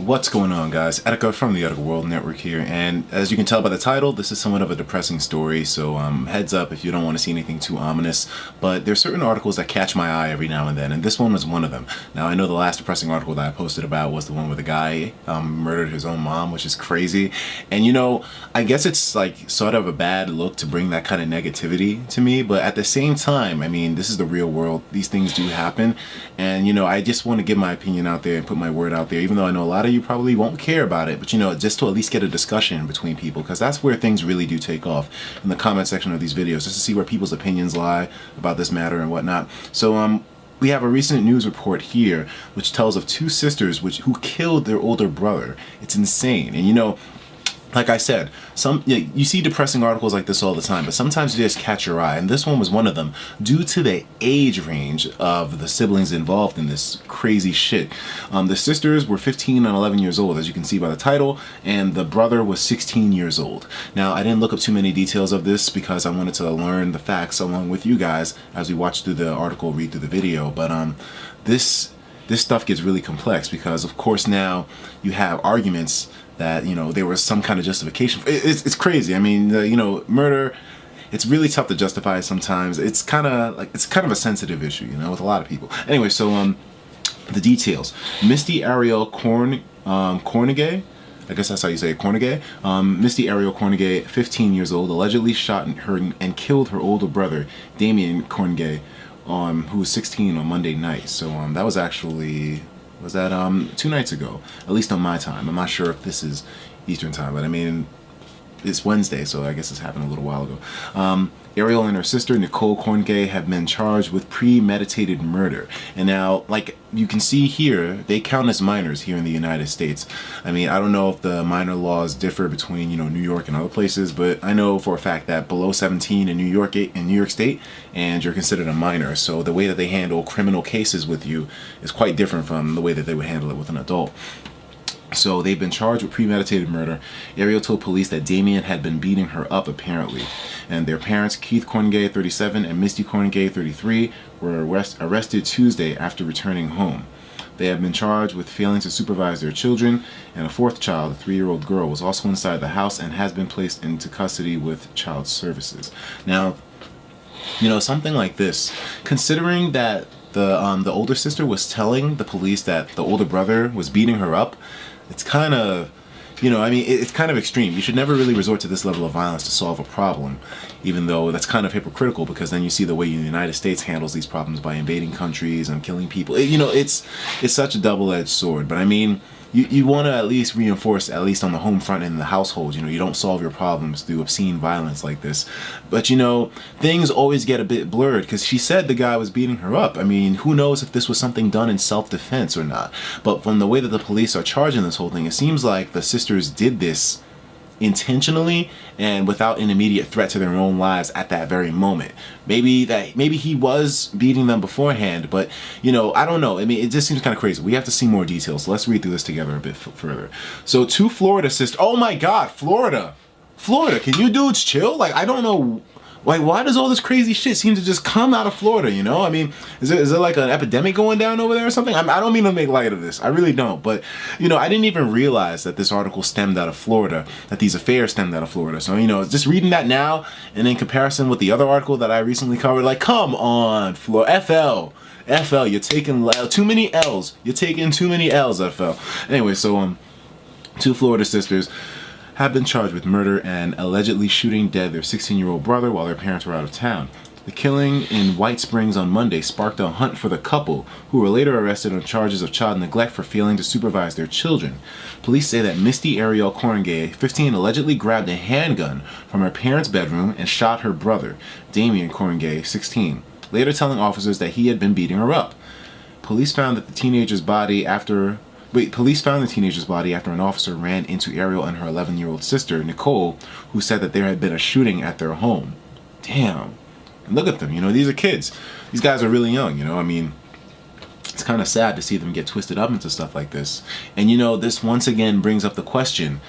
What's going on, guys? Etika from the Etika World Network here, and as you can tell by the title, this is somewhat of a depressing story, so heads up if you don't want to see anything too ominous, but there's certain articles that catch my eye every now and then, and this one was one of them. Now, I know the last depressing article that I posted about was the one where the guy murdered his own mom, which is crazy, and I guess it's like sort of a bad look to bring that kind of negativity to me, but at the same time, I mean, this is the real world. These things do happen, and I just want to get my opinion out there and put my word out there, even though I know a lot of you probably won't care about it, but just to at least get a discussion between people, because that's where things really do take off, in the comment section of these videos, just to see where people's opinions lie about this matter and whatnot. So we have a recent news report here which tells of two sisters who killed their older brother. It's insane. And like I said, you see depressing articles like this all the time, but sometimes they just catch your eye, and this one was one of them due to the age range of the siblings involved in this crazy shit. The sisters were 15 and 11 years old, as you can see by the title, and the brother was 16 years old. Now, I didn't look up too many details of this because I wanted to learn the facts along with you guys as we watch through the article, read through the video, but this stuff gets really complex because, of course, now you have arguments that there was some kind of justification. It's crazy. I mean, murder. It's really tough to justify sometimes. It's kind of a sensitive issue, with a lot of people. Anyway, so the details. Misty Ariel Cornegay. I guess that's how you say it, Cornegay. Misty Ariel Cornegay, 15 years old, allegedly shot her and killed her older brother, Damien Cornegay, who was 16 on Monday night. So that was actually. Was that 2 nights ago, at least on my time. I'm not sure if this is Eastern time, but I mean, it's Wednesday, so I guess this happened a little while ago. Ariel and her sister, Nicole Cornegay, have been charged with premeditated murder. And now, like you can see here, they count as minors here in the United States. I mean, I don't know if the minor laws differ between, New York and other places, but I know for a fact that below 17 in New York State, and you're considered a minor. So the way that they handle criminal cases with you is quite different from the way that they would handle it with an adult. So they've been charged with premeditated murder. Ariel told police that Damien had been beating her up, apparently. And their parents, Keith Cornegay, 37, and Misty Cornegay, 33, were arrested Tuesday after returning home. They have been charged with failing to supervise their children, and a fourth child, a 3-year-old girl, was also inside the house and has been placed into custody with child services. Now, something like this, considering that the older sister was telling the police that the older brother was beating her up, it's kind of, it's kind of extreme. You should never really resort to this level of violence to solve a problem, even though that's kind of hypocritical, because then you see the way the United States handles these problems by invading countries and killing people. It's such a double-edged sword, but I mean, you want to at least reinforce, at least on the home front and in the household, you don't solve your problems through obscene violence like this. But things always get a bit blurred, because she said the guy was beating her up. I mean, who knows if this was something done in self-defense or not. But from the way that the police are charging this whole thing, it seems like the sisters did this intentionally and without an immediate threat to their own lives at that very moment. Maybe he was beating them beforehand, but I don't know. I mean, it just seems kind of crazy. We have to see more details. So let's read through this together a bit further. So, two Florida sisters. Oh my God, Florida, can you dudes chill? Like, I don't know. Like, why does all this crazy shit seem to just come out of Florida, I mean, is there like an epidemic going down over there or something? I don't mean to make light of this. I really don't. But, I didn't even realize that this article stemmed out of Florida, that these affairs stemmed out of Florida. So, just reading that now and in comparison with the other article that I recently covered, like, come on, FL, you're taking too many L's. You're taking too many L's, FL. Anyway, so, two Florida sisters have been charged with murder and allegedly shooting dead their 16-year-old brother while their parents were out of town. The killing in White Springs on Monday sparked a hunt for the couple, who were later arrested on charges of child neglect for failing to supervise their children. Police say that Misty Ariel Cornegay, 15, allegedly grabbed a handgun from her parents' bedroom and shot her brother, Damien Cornegay, 16, later telling officers that he had been beating her up. Police found the teenager's body after an officer ran into Ariel and her 11-year-old sister, Nicole, who said that there had been a shooting at their home. Damn. And look at them, these are kids. These guys are really young, I mean, it's kind of sad to see them get twisted up into stuff like this. And this once again brings up the question,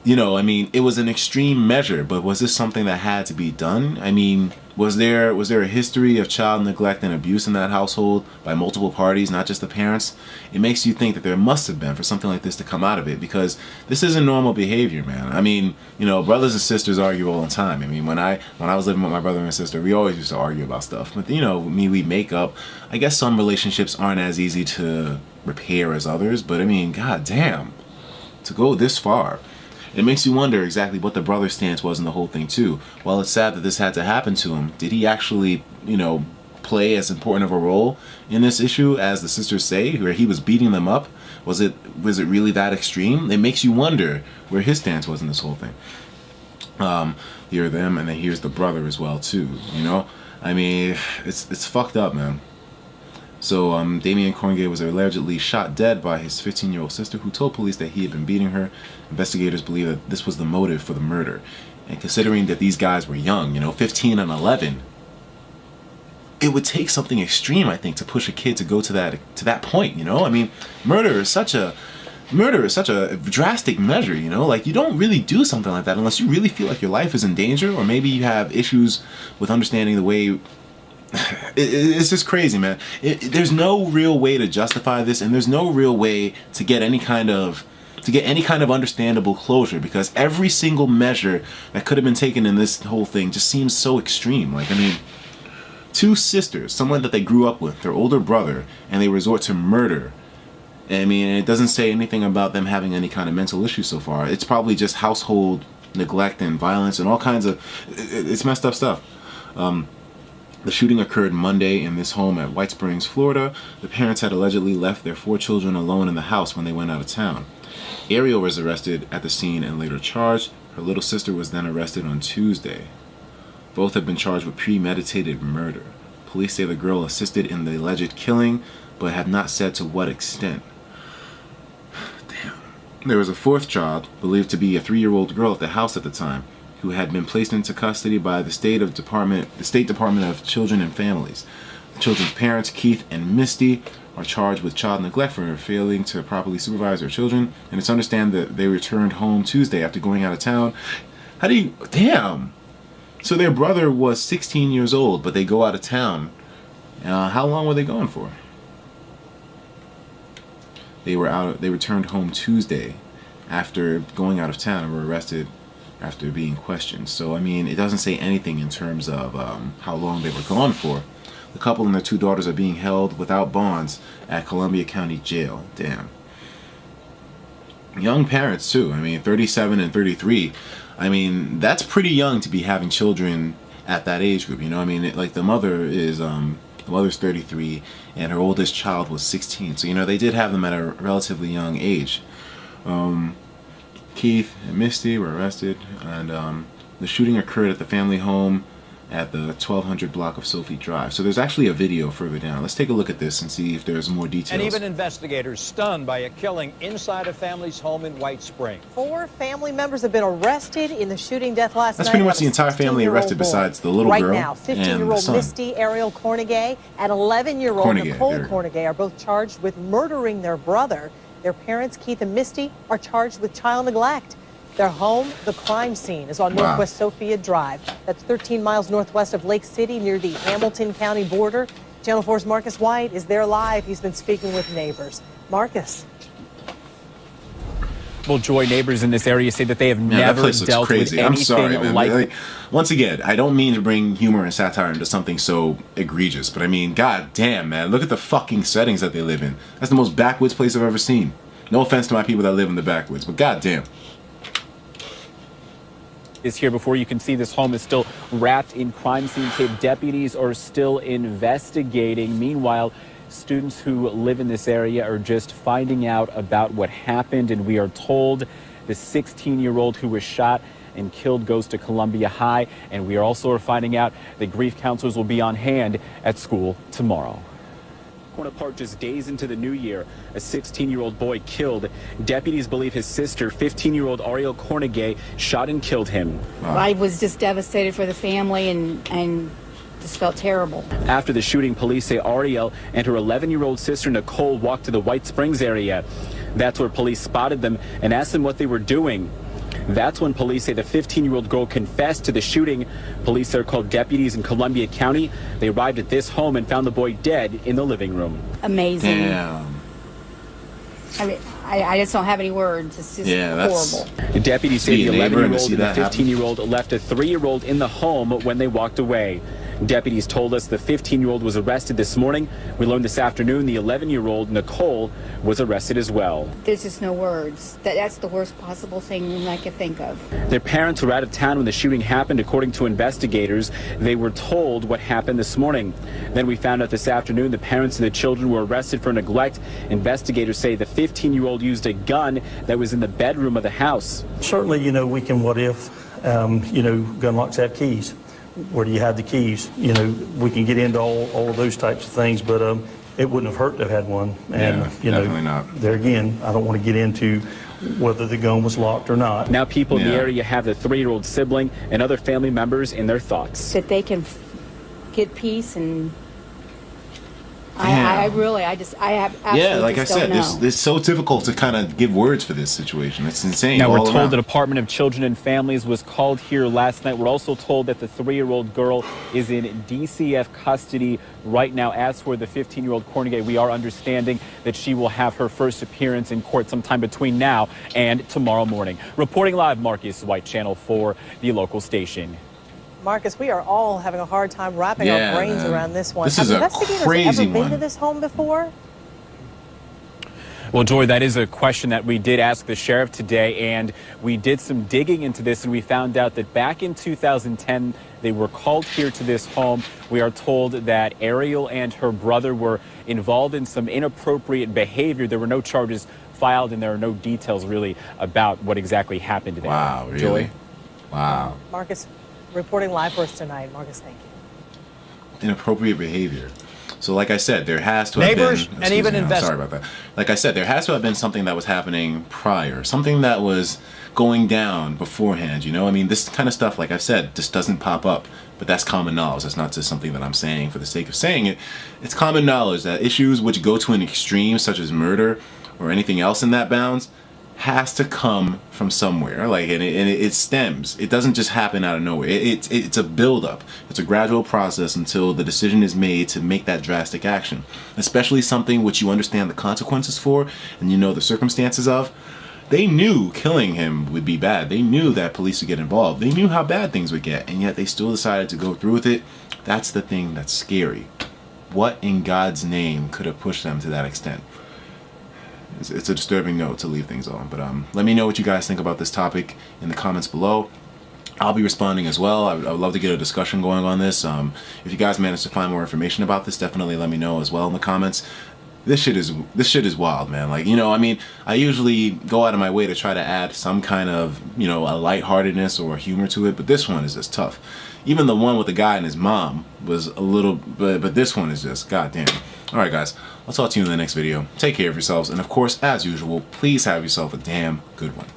you know, I mean, it was an extreme measure, but was this something that had to be done? I mean, was there a history of child neglect and abuse in that household by multiple parties, not just the parents? It makes you think that there must have been for something like this to come out of it, because this isn't normal behavior, man. I mean, you know, brothers and sisters argue all the time. I mean, when I was living with my brother and sister, we always used to argue about stuff. But you know, we make up. I guess some relationships aren't as easy to repair as others, but I mean, god damn, to go this far. It makes you wonder exactly what the brother's stance was in the whole thing too. While it's sad that this had to happen to him, did he actually, you know, play as important of a role in this issue as the sisters say, where he was beating them up? Was it really that extreme? It makes you wonder where his stance was in this whole thing. Here are them, and then here's the brother as well too. You know, I mean, it's fucked up, man. So Damien Corngay was allegedly shot dead by his 15-year-old sister, who told police that he had been beating her. Investigators believe that this was the motive for the murder. And considering that these guys were young, you know, 15 and 11, it would take something extreme, I think, to push a kid to go to that point, you know? I mean, murder is such a drastic measure, you know? Like, you don't really do something like that unless you really feel like your life is in danger, or maybe you have issues with understanding the way. It's just crazy, man. There's no real way to justify this, and there's no real way to get any kind of understandable closure, because every single measure that could have been taken in this whole thing just seems so extreme. Like, I mean, two sisters, someone that they grew up with, their older brother, and they resort to murder. I mean, it doesn't say anything about them having any kind of mental issues so far. It's probably just household neglect and violence and all kinds of, it's messed up stuff. The shooting occurred Monday in this home at White Springs, Florida. The parents had allegedly left their 4 children alone in the house when they went out of town. Ariel was arrested at the scene and later charged. Her little sister was then arrested on Tuesday. Both have been charged with premeditated murder. Police say the girl assisted in the alleged killing, but have not said to what extent. Damn. There was a 4th child, believed to be a 3-year-old girl at the house at the time, who had been placed into custody by the State Department of Children and Families. The children's parents, Keith and Misty, are charged with child neglect for failing to properly supervise their children, and it's understood that they returned home Tuesday after going out of town. Damn! So their brother was 16 years old, but they go out of town. How long were they gone for? They returned home Tuesday after going out of town and were arrested after being questioned. So, I mean, it doesn't say anything in terms of how long they were gone for. The couple and their 2 daughters are being held without bonds at Columbia County Jail. Damn. Young parents, too. I mean, 37 and 33. I mean, that's pretty young to be having children at that age group, you know? I mean, like, the mother's 33, and her oldest child was 16. So, you know, they did have them at a relatively young age. Keith and Misty were arrested, and the shooting occurred at the family home at the 1200 block of Sophie Drive. So there's actually a video further down. Let's take a look at this and see if there's more details. And even investigators stunned by a killing inside a family's home in White Springs. 4 family members have been arrested in the shooting death last night. That's pretty much the entire family arrested besides the little girl. Right now, 15-year-old Misty Ariel Corngay and 11-year-old Nicole Corngay are both charged with murdering their brother. Their parents, Keith and Misty, are charged with child neglect. Their home, the crime scene, is on Northwest Sophia Drive. That's 13 miles northwest of Lake City near the Hamilton County border. Channel 4's Marcus White is there live. He's been speaking with neighbors. Marcus. Well, Joy, neighbors in this area say that they have never dealt with anything I'm sorry, man. like... Once again, I don't mean to bring humor and satire into something so egregious, but I mean, god damn, man, look at the fucking settings that they live in. That's the most backwoods place I've ever seen. No offense to my people that live in the backwoods, but god damn. Is here before you can see this home is still wrapped in crime scene tape. Deputies are still investigating. Meanwhile, students who live in this area are just finding out about what happened, and we are told the 16-year-old who was shot and killed goes to Columbia High, and we are also finding out that grief counselors will be on hand at school tomorrow. Corner Park just days into the new year, a 16-year-old boy killed. Deputies believe his sister, 15-year-old Ariel Corngay, shot and killed him. Wow. I was just devastated for the family and just felt terrible. After the shooting, police say Ariel and her 11-year-old sister Nicole walked to the White Springs area. That's where police spotted them and asked them what they were doing. That's when police say the 15-year-old girl confessed to the shooting. Police there called deputies in Columbia County. They arrived at this home and found the boy dead in the living room. Amazing. Damn. I mean, I just don't have any words. It's just horrible. The deputies say the Be a neighbor and 11-year-old see and the that happen. 15-year-old left a 3-year-old in the home when they walked away. Deputies told us the 15-year-old was arrested this morning. We learned this afternoon the 11-year-old, Nicole, was arrested as well. There's just no words. That's the worst possible thing I could think of. Their parents were out of town when the shooting happened, according to investigators. They were told what happened this morning. Then we found out this afternoon the parents and the children were arrested for neglect. Investigators say the 15-year-old used a gun that was in the bedroom of the house. Certainly, we can what if, gun locks have keys. Where do you have the keys? We can get into all of those types of things, but it wouldn't have hurt to have had one. And, definitely not. There again, I don't want to get into whether the gun was locked or not. Now people in the area have the 3-year-old sibling and other family members in their thoughts. That they can get peace and I have absolutely like I said, don't know. it's so difficult to kind of give words for this situation. It's insane. Now, we're all told around. the Department of Children and Families was called here last night. We're also told that the 3-year-old girl is in DCF custody right now. As for the 15-year-old Cornegay, we are understanding that she will have her first appearance in court sometime between now and tomorrow morning. Reporting live, Marcus White, Channel 4, the local station. Marcus, we are all having a hard time wrapping our brains around this one. This is a investigators crazy ever been one. to this home before? Well, Joy, that is a question that we did ask the sheriff today, and we did some digging into this, and we found out that back in 2010, they were called here to this home. We are told that Ariel and her brother were involved in some inappropriate behavior. There were no charges filed, and there are no details really about what exactly happened to them. Wow, really? Joy? Wow. Marcus, reporting live for us tonight. Marcus, thank you. Inappropriate behavior. So like I said, there has to have Neighbors been... and even I'm investors. sorry about that. Like I said, there has to have been something that was happening prior. Something that was going down beforehand, I mean, this kind of stuff, like I've said, just doesn't pop up. But that's common knowledge. That's not just something that I'm saying for the sake of saying it. It's common knowledge that issues which go to an extreme, such as murder or anything else in that bounds, has to come from somewhere, and it stems. It doesn't just happen out of nowhere. It's a buildup. It's a gradual process until the decision is made to make that drastic action, especially something which you understand the consequences for and the circumstances of. They knew killing him would be bad. They knew that police would get involved. They knew how bad things would get, and yet they still decided to go through with it. That's the thing that's scary. What in God's name could have pushed them to that extent? It's a disturbing note to leave things on, but let me know what you guys think about this topic in the comments below. I'll be responding as well. I would love to get a discussion going on this. If you guys manage to find more information about this, definitely let me know as well in the comments. This shit is wild, man. I usually go out of my way to try to add some kind of, a lightheartedness or humor to it, but this one is just tough. Even the one with the guy and his mom was a little, but this one is just goddamn. All right, guys, I'll talk to you in the next video. Take care of yourselves, and of course, as usual, please have yourself a damn good one.